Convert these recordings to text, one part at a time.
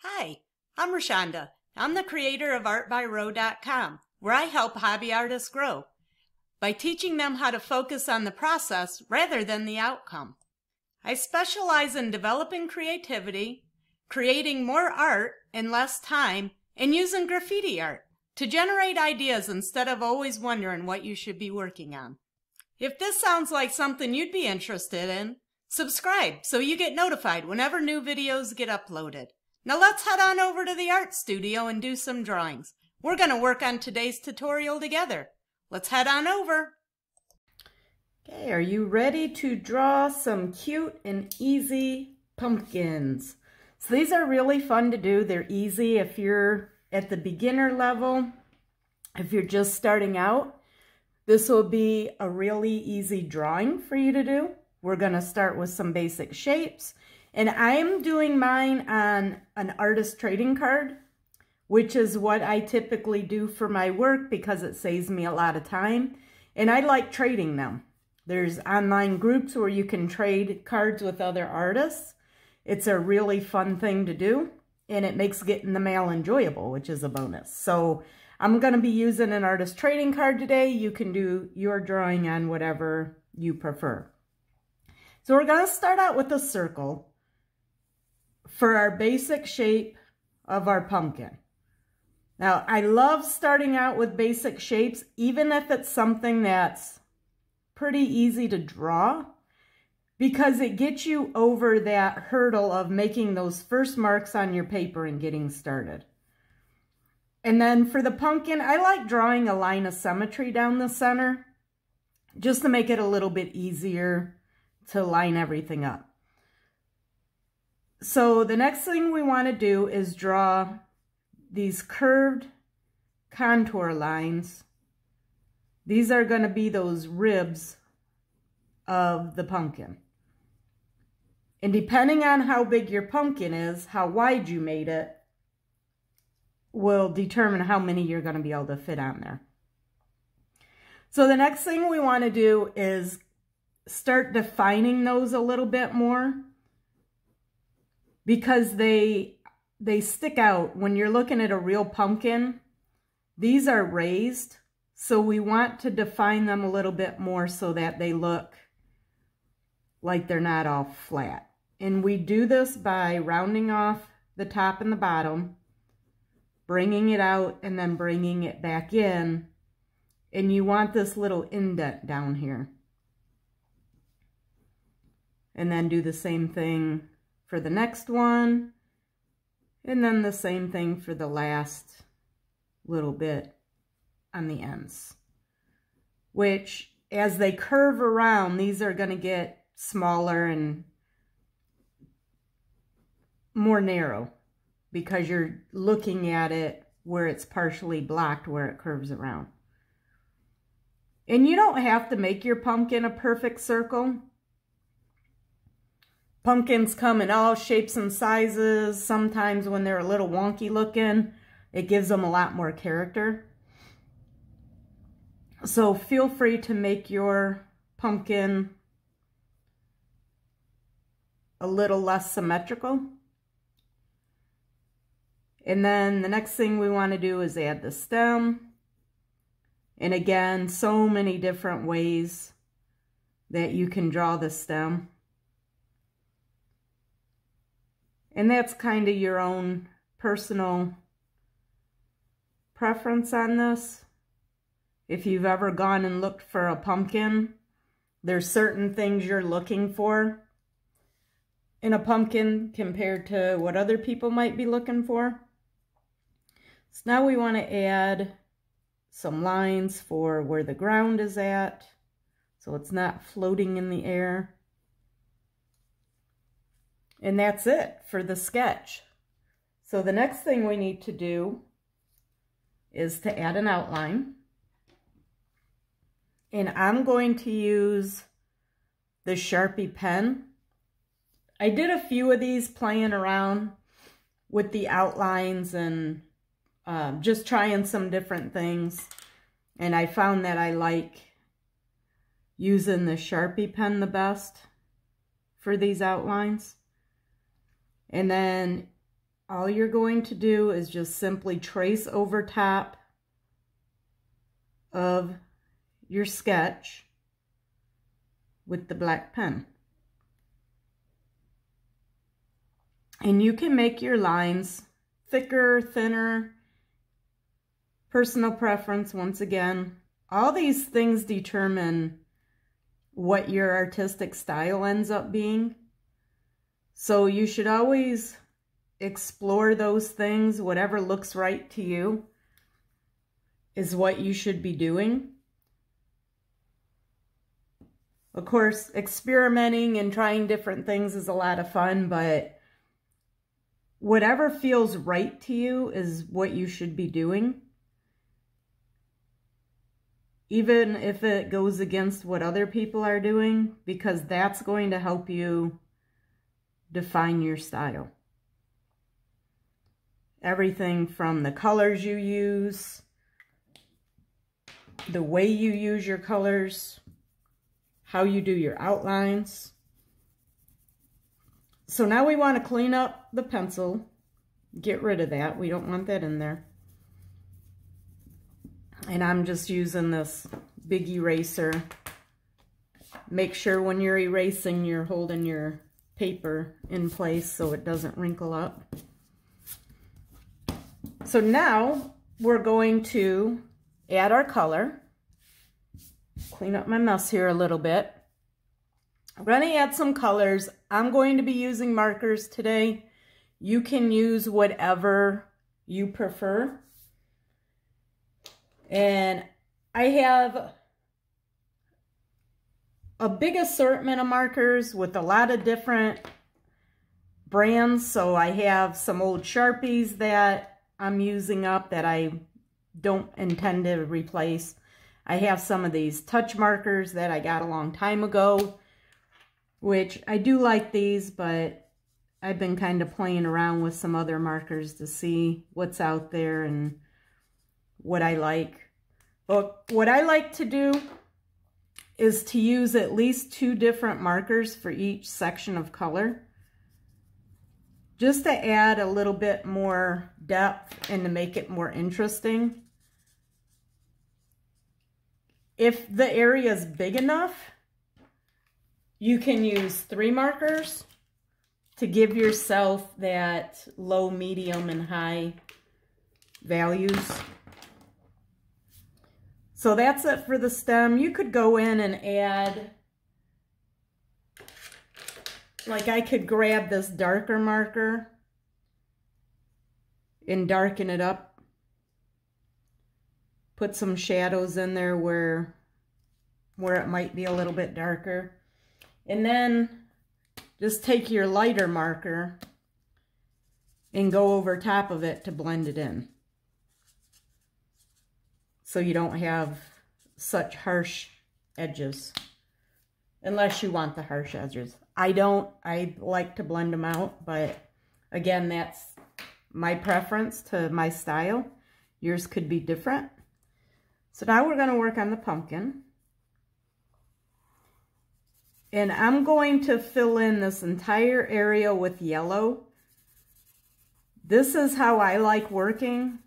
Hi, I'm Rashonda. I'm the creator of artbyrow.com, where I help hobby artists grow by teaching them how to focus on the process rather than the outcome. I specialize in developing creativity, creating more art in less time, and using graffiti art to generate ideas instead of always wondering what you should be working on. If this sounds like something you'd be interested in, subscribe so you get notified whenever new videos get uploaded. Now let's head on over to the art studio and do some drawings. We're going to work on today's tutorial together. Let's head on over. Okay, are you ready to draw some cute and easy pumpkins? So these are really fun to do. They're easy if you're at the beginner level. If you're just starting out, this will be a really easy drawing for you to do. We're going to start with some basic shapes. And I'm doing mine on an artist trading card, which is what I typically do for my work because it saves me a lot of time. And I like trading them. There's online groups where you can trade cards with other artists. It's a really fun thing to do, and it makes getting the mail enjoyable, which is a bonus. So I'm going to be using an artist trading card today. You can do your drawing on whatever you prefer. So we're going to start out with a circle for our basic shape of our pumpkin. Now, I love starting out with basic shapes, even if it's something that's pretty easy to draw, because it gets you over that hurdle of making those first marks on your paper and getting started. And then for the pumpkin, I like drawing a line of symmetry down the center just to make it a little bit easier to line everything up. So the next thing we want to do is draw these curved contour lines. These are going to be those ribs of the pumpkin. And depending on how big your pumpkin is, how wide you made it, will determine how many you're going to be able to fit on there. So the next thing we want to do is start defining those a little bit more, because they stick out when you're looking at a real pumpkin. These are raised, so we want to define them a little bit more so that they look like they're not all flat. And we do this by rounding off the top and the bottom, bringing it out, and then bringing it back in. And you want this little indent down here. And then do the same thing for the next one. And then the same thing for the last little bit on the ends. Which, as they curve around, these are going to get smaller and more narrow, because you're looking at it where it's partially blocked, where it curves around. And you don't have to make your pumpkin a perfect circle. Pumpkins come in all shapes and sizes. Sometimes when they're a little wonky looking, it gives them a lot more character. So feel free to make your pumpkin a little less symmetrical. And then the next thing we want to do is add the stem. And again, so many different ways that you can draw the stem. And that's kind of your own personal preference on this. If you've ever gone and looked for a pumpkin, there's certain things you're looking for in a pumpkin compared to what other people might be looking for. So now we want to add some lines for where the ground is at, so it's not floating in the air. And that's it for the sketch. So the next thing we need to do is to add an outline. And I'm going to use the Sharpie pen. I did a few of these playing around with the outlines and just trying some different things. And I found that I like using the Sharpie pen the best for these outlines. And then all you're going to do is just simply trace over top of your sketch with the black pen. And you can make your lines thicker, thinner, personal preference once again. All these things determine what your artistic style ends up being. So you should always explore those things. Whatever looks right to you is what you should be doing. Of course, experimenting and trying different things is a lot of fun, but whatever feels right to you is what you should be doing. Even if it goes against what other people are doing, because that's going to help you define your style. Everything from the colors you use, the way you use your colors, how you do your outlines. So now we want to clean up the pencil, get rid of that. We don't want that in there. And I'm just using this big eraser. Make sure when you're erasing, you're holding your paper in place so it doesn't wrinkle up. So now we're going to add our color. Clean up my mess here a little bit. We're going to add some colors. I'm going to be using markers today. You can use whatever you prefer. And I have a big assortment of markers with a lot of different brands. So I have some old Sharpies that I'm using up that I don't intend to replace. I have some of these touch markers that I got a long time ago, which I do like these, but I've been kind of playing around with some other markers to see what's out there and what I like. But what I like to do is to use at least 2 different markers for each section of color, just to add a little bit more depth and to make it more interesting. If the area is big enough, you can use 3 markers to give yourself that low, medium, and high values. So that's it for the stem. You could go in and add, like I could grab this darker marker and darken it up. Put some shadows in there where it might be a little bit darker. And then just take your lighter marker and go over top of it to blend it in, so you don't have such harsh edges, unless you want the harsh edges. I don't. I like to blend them out, but again, that's my preference to my style. Yours could be different. So now we're going to work on the pumpkin. And I'm going to fill in this entire area with yellow. This is how I like working.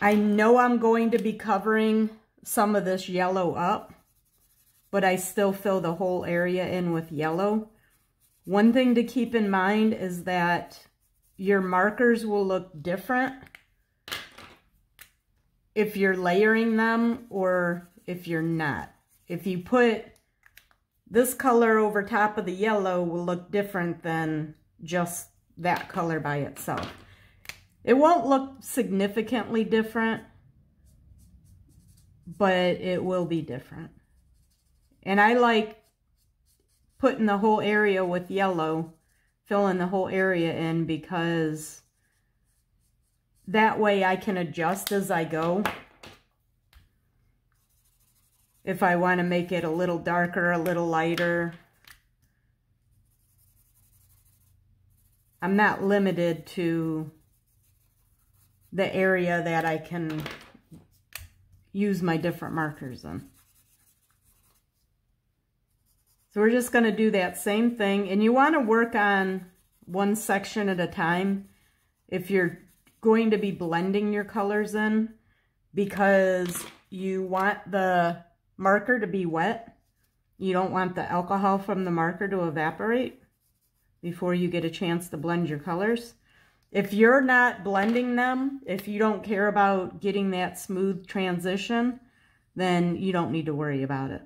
I know I'm going to be covering some of this yellow up, but I still fill the whole area in with yellow. One thing to keep in mind is that your markers will look different if you're layering them or if you're not. If you put this color over top of the yellow, will look different than just that color by itself. It won't look significantly different, but it will be different. And I like putting the whole area with yellow, filling the whole area in, because that way I can adjust as I go. If I want to make it a little darker, a little lighter, I'm not limited to the area that I can use my different markers in. So we're just going to do that same thing, and you want to work on one section at a time if you're going to be blending your colors in, because you want the marker to be wet. You don't want the alcohol from the marker to evaporate before you get a chance to blend your colors. If you're not blending them, if you don't care about getting that smooth transition, then you don't need to worry about it.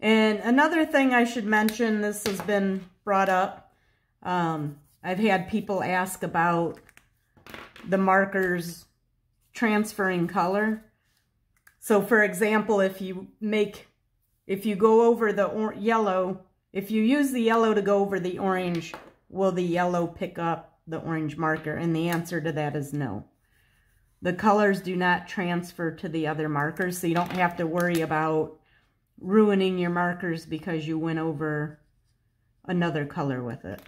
And another thing I should mention, this has been brought up. I've had people ask about the markers transferring color. So for example, if you go over the yellow, if you use the yellow to go over the orange, will the yellow pick up the orange marker? And the answer to that is no. The colors do not transfer to the other markers, so you don't have to worry about ruining your markers because you went over another color with it.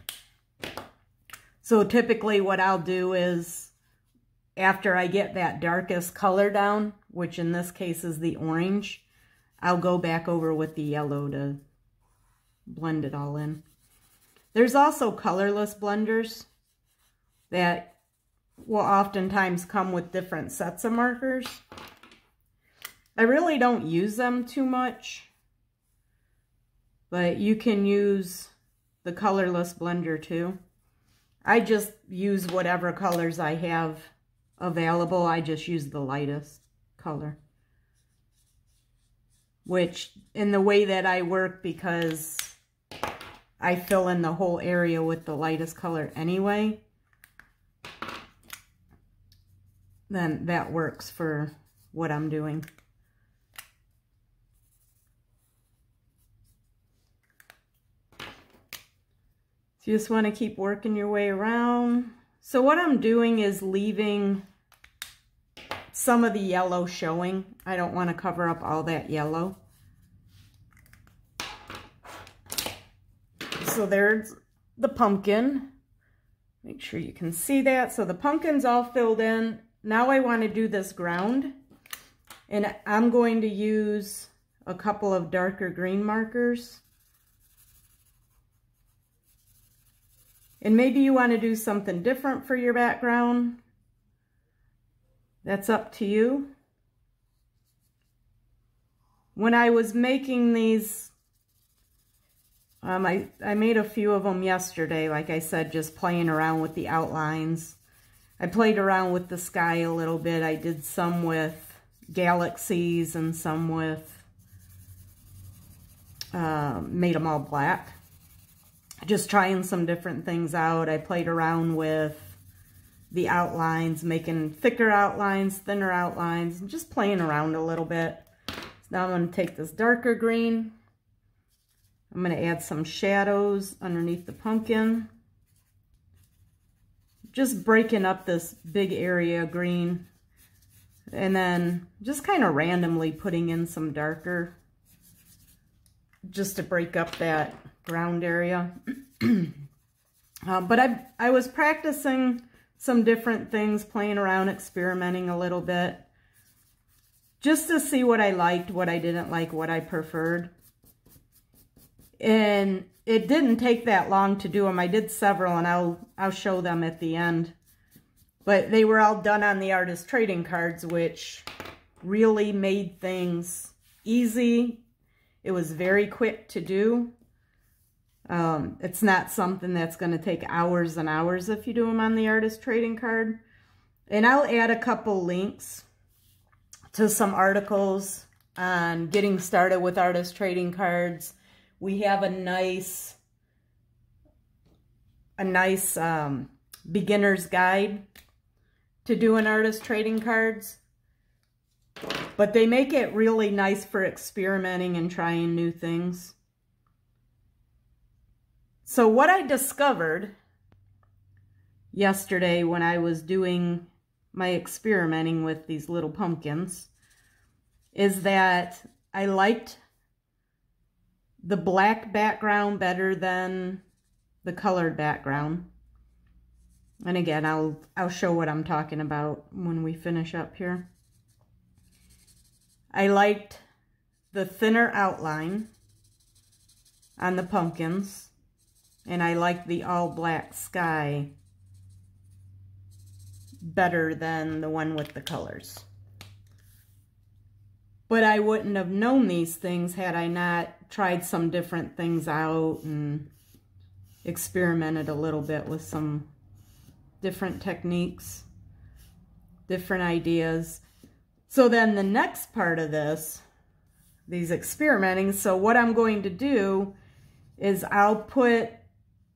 So typically what I'll do is, after I get that darkest color down, which in this case is the orange, I'll go back over with the yellow to blend it all in. There's also colorless blenders that will oftentimes come with different sets of markers. I really don't use them too much, but you can use the colorless blender too. I just use whatever colors I have available. I just use the lightest color, which in the way that I work, because I fill in the whole area with the lightest color anyway, then that works for what I'm doing. So you just want to keep working your way around. So what I'm doing is leaving some of the yellow showing. I don't want to cover up all that yellow. So there's the pumpkin. Make sure you can see that. So the pumpkin's all filled in. Now I want to do this ground. And I'm going to use a couple of darker green markers. And maybe you want to do something different for your background. That's up to you. When I was making these, I made a few of them yesterday, like I said, just playing around with the outlines. I played around with the sky a little bit. I did some with galaxies and some with, made them all black. Just trying some different things out. I played around with the outlines, making thicker outlines, thinner outlines, and just playing around a little bit. So now I'm going to take this darker green. I'm going to add some shadows underneath the pumpkin. Just breaking up this big area of green. And then just kind of randomly putting in some darker, just to break up that ground area. But I was practicing some different things, playing around, experimenting a little bit, just to see what I liked, what I didn't like, what I preferred. And it didn't take that long to do them. I did several, and I'll show them at the end. But they were all done on the artist trading cards, which really made things easy. It was very quick to do. It's not something that's going to take hours and hours if you do them on the artist trading card. And I'll add a couple links to some articles on getting started with artist trading cards. We have a nice beginner's guide to doing artist trading cards. But they make it really nice for experimenting and trying new things. So what I discovered yesterday when I was doing my experimenting with these little pumpkins is that I liked the black background better than the colored background. And again, I'll show what I'm talking about when we finish up here. I liked the thinner outline on the pumpkins. And I like the all black sky better than the one with the colors. But I wouldn't have known these things had I not tried some different things out and experimented a little bit with some different techniques, different ideas. So then the next part of this, these experimenting, so what I'm going to do is I'll put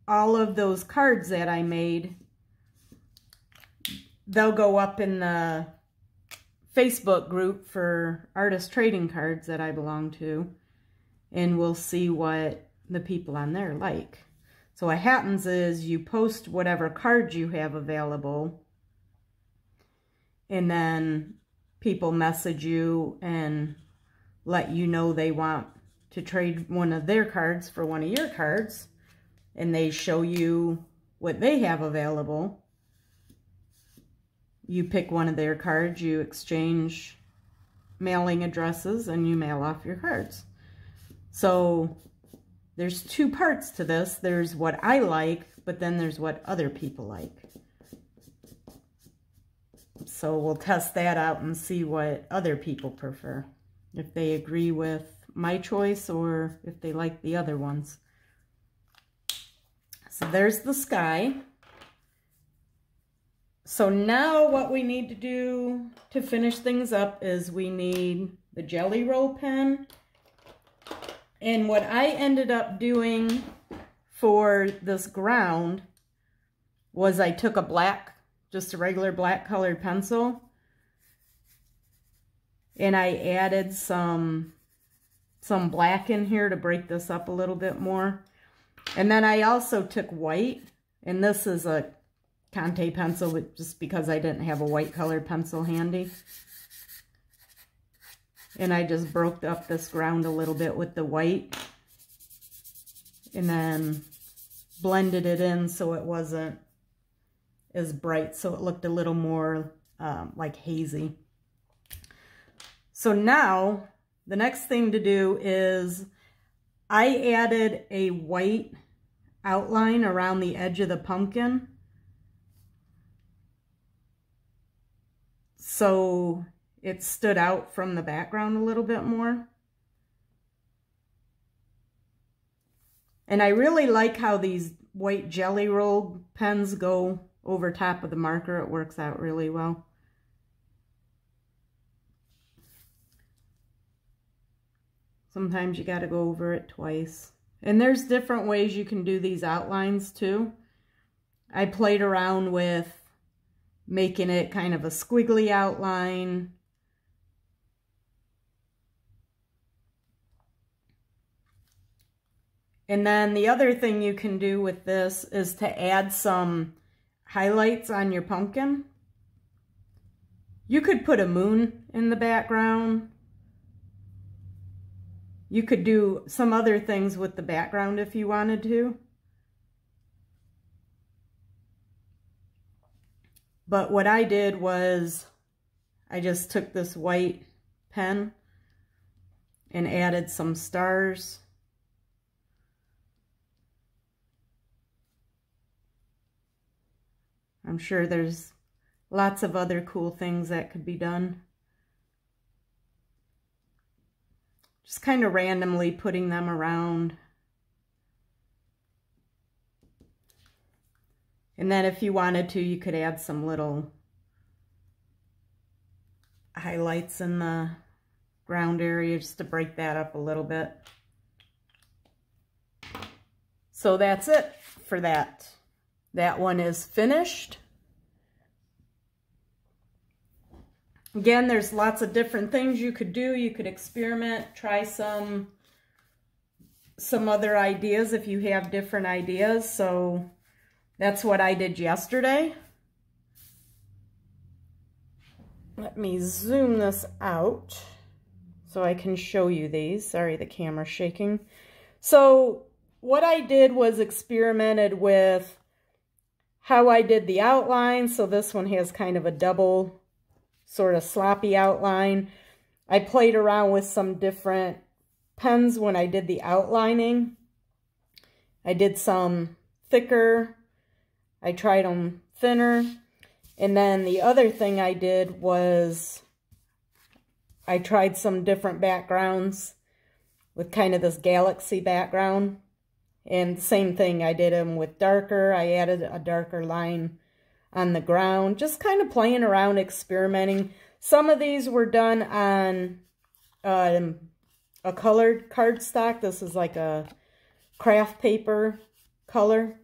all of those cards that I made, they'll go up in the Facebook group for artist trading cards that I belong to, and we'll see what the people on there like. So what happens is you post whatever cards you have available, and then people message you and let you know they want to trade one of their cards for one of your cards, and they show you what they have available. You pick one of their cards, you exchange mailing addresses, and you mail off your cards. So there's two parts to this. There's what I like, but then there's what other people like. So we'll test that out and see what other people prefer, if they agree with my choice or if they like the other ones. So there's the sky. So now what we need to do to finish things up is we need the Jelly Roll pen. And what I ended up doing for this ground was I took a black, just a regular black colored pencil, and I added some black in here to break this up a little bit more. And then I also took white, and this is a Conte pencil, just because I didn't have a white colored pencil handy. And I just broke up this ground a little bit with the white, and then blended it in so it wasn't as bright, so it looked a little more like hazy. So now the next thing to do is I added a white outline around the edge of the pumpkin, so it stood out from the background a little bit more. And I really like how these white Jelly Roll pens go over top of the marker. It works out really well. Sometimes you got to go over it twice. And there's different ways you can do these outlines too. I played around with making it kind of a squiggly outline. And then the other thing you can do with this is to add some highlights on your pumpkin. You could put a moon in the background. You could do some other things with the background if you wanted to. But what I did was I just took this white pen and added some stars. I'm sure there's lots of other cool things that could be done. Just kind of randomly putting them around. And then if you wanted to, you could add some little highlights in the ground area just to break that up a little bit. So that's it for that. That one is finished. Again, there's lots of different things you could do. You could experiment, try some other ideas if you have different ideas. So that's what I did yesterday. Let me zoom this out so I can show you these. Sorry, the camera's shaking. So what I did was experimented with how I did the outline. So this one has kind of a double sort of sloppy outline. I played around with some different pens when I did the outlining. I did some thicker. I tried them thinner. And then the other thing I did was I tried some different backgrounds with kind of this galaxy background. And same thing, I did them with darker. I added a darker line on the ground. Just kind of playing around, experimenting. Some of these were done on a colored cardstock. This is like a craft paper color.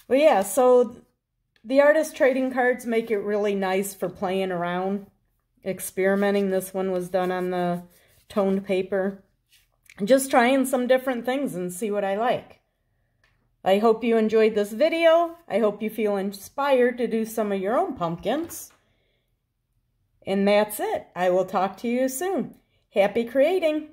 But yeah, so the artist trading cards make it really nice for playing around, experimenting. This one was done on the toned paper. Just trying some different things and see what I like. I hope you enjoyed this video. I hope you feel inspired to do some of your own pumpkins. And that's it. I will talk to you soon. Happy creating!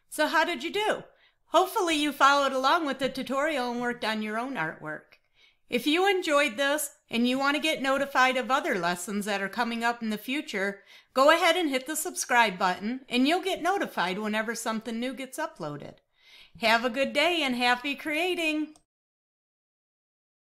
So how did you do? Hopefully you followed along with the tutorial and worked on your own artwork. If you enjoyed this and you want to get notified of other lessons that are coming up in the future, go ahead and hit the subscribe button and you'll get notified whenever something new gets uploaded. Have a good day and happy creating!